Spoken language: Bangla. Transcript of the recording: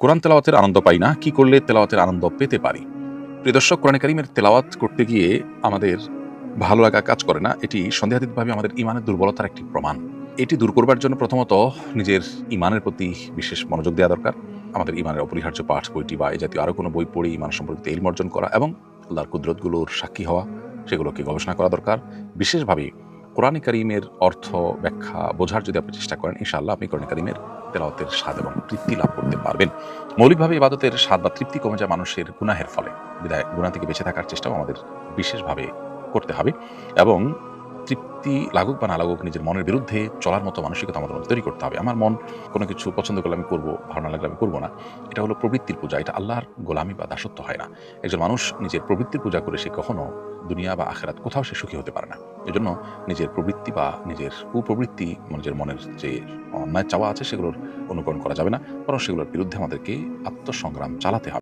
কোরআন তেলাওয়াতের আনন্দ পাই না, কি করলে তেলাওয়াতের আনন্দ পেতে পারি? প্রিয় দর্শক, কোরআনে কারিমের তেলাওয়াত করতে গিয়ে আমাদের ভালো লাগা কাজ করে না। এটি সন্দেহাতীতভাবে আমাদের ঈমানের দুর্বলতার একটি প্রমাণ। এটি দূর করবার জন্য প্রথমত নিজের ঈমানের প্রতি বিশেষ মনোযোগ দেওয়া দরকার। আমাদের ঈমানের অপরিহার্য পাঠ বইটি বা এই জাতীয় আরো কোনো বই পড়ে ঈমান সম্পর্কিত ইলম অর্জন করা এবং আল্লাহর কুদরতগুলোর সাক্ষী হওয়া, সেগুলোকে গবেষণা করা দরকার। বিশেষভাবে কোরআনে কারিমের অর্থ ব্যাখ্যা বোঝার যদি আপনি চেষ্টা করেন, ইনশাআল্লাহ আপনি কোরআনে কারিমের তেলাওয়াতের স্বাদ এবং তৃপ্তি লাভ করতে পারবেন। মৌলিকভাবে ইবাদতের স্বাদ বা তৃপ্তি কমে যায় মানুষের গুনাহের ফলে। বিধায় গুনাহ থেকে বেঁচে থাকার চেষ্টাও আমাদের বিশেষভাবে করতে হবে এবং তৃপ্তি লাগুক বা না লাগুক নিজের মনের বিরুদ্ধে চলার মতো মানসিকতা আমাদের মধ্যে তৈরি করতে হবে। আমার মন কোনো কিছু পছন্দ করলে আমি করব, ভালো না লাগলে আমি করব না। এটা হলো প্রবৃত্তির পূজা, এটা আল্লাহর গোলামি বা দাসত্ব হয় না। একজন মানুষ নিজের প্রবৃত্তির পূজা করে সে কখনো দুনিয়া বা আখিরাত কোথাও সে সুখী হতে পারে না। এজন্য নিজের প্রবৃত্তি বা নিজের কুপ্রবৃত্তি, নিজের মনের যে অন্যায় চাওয়া আছে সেগুলোর অনুকরণ করা যাবে না, বরং সেগুলোর বিরুদ্ধে আমাদেরকে আত্মসংগ্রাম চালাতে হবে।